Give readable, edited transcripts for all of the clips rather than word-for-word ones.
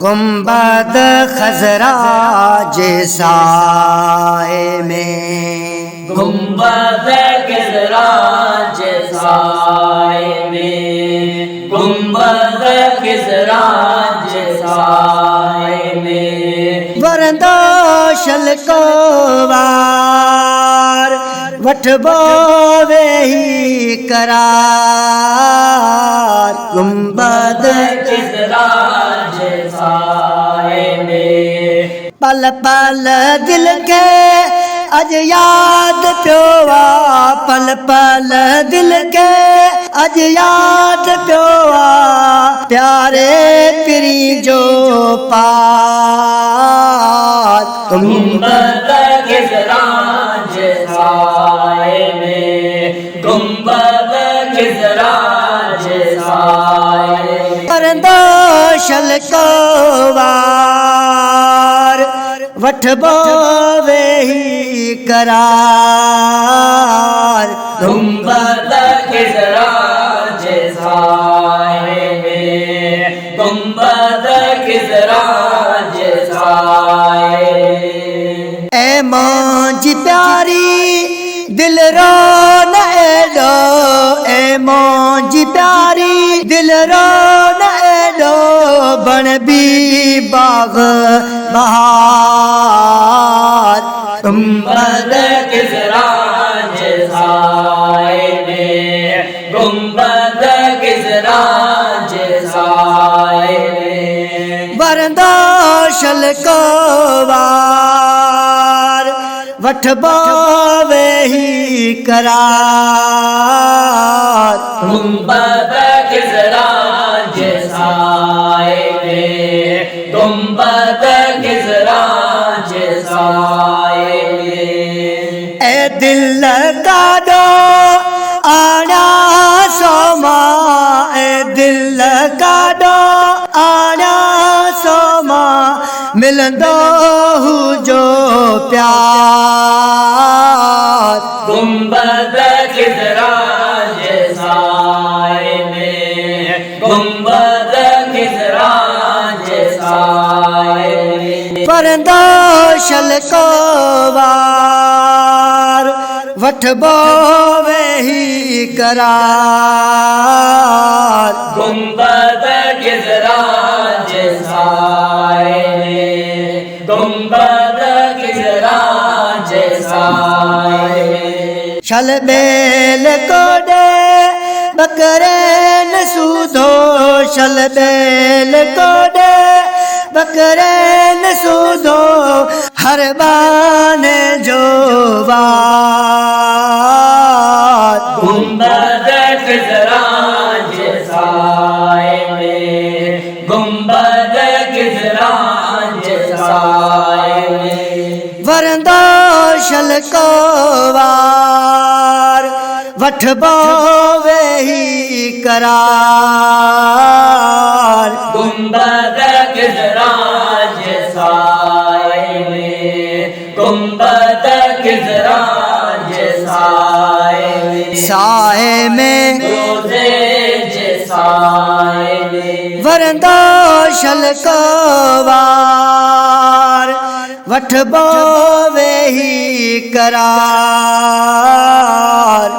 गुंबद खजरा साए में, गुंबद खजरा साए में, गुंबद खजरा साए में। वरंदो शलको वार वठबो वेही करार। गुंबद खजरा साए में, पल पल दिल के अज याद प्योवा, पल पल दिल के अज याद प्योवा। प्यारे पिरी जो पार। गुंबद खजरा साए में, गुंबद खजरा साए में। वरंदो शलको वार वठबो वेही करार। गुंबद खजरा साए में, गुंबद खजरा साए में। ए मौजी प्यारी दिल रो न एडो, ए मौजी प्यारी दिल रो न एडो। बन भी बाग बहार। गुंबद खजरा साए में, गुंबद खजरा साए में। वरंदो शलको वार वठबो वेही करार। गुंबद खजरा साए में, गुंबद खजरा साए में। ए दिल का दो आना सोमा, ए दिल का दो आना सोमा। मिलंदो हु जो प्यार। गुंबद खजरा साए में, गुंबद खजरा साए में। वरंदो शलको वार वठबो वेही करार। गुंबद खजरा साए में, गुंबद खजरा साए में। शल बेल कोडे बकरे न सूधो, शल बेल कोडे बकरे न सूधो। हर बान जो वार। गुंबद खजरा साए में, गुंबद खजरा साए में। वरंदो शलको वार वठबो वेही करार। गुंबद खजरा साए में, गुंबद खजरा साए में। साए में रोज़े साए में। वरंदो शलको वार वठबो वेही करार।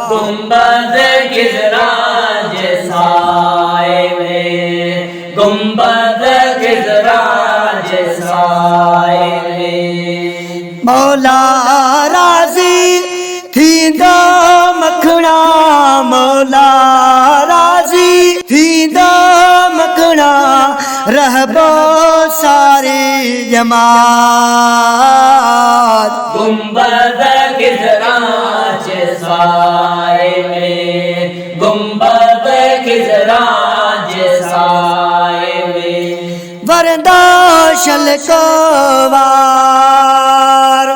गुंबद खजरा साए में, गुंबद खजरा साए में। मौला राज़ी थींदो मखणा, मौला राज़ी थींदो मखणा। रहबो सारी जमात। गुंबद खजरा साए में, गुंबद खजरा साए में। वरंदो शलको वार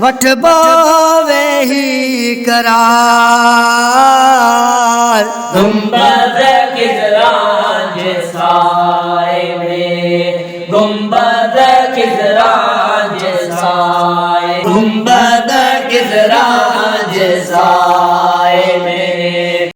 वठबो वेही करार। गुंबद खजरा साए में, गुंबद खजरा साए। गुंबद खजरा साए।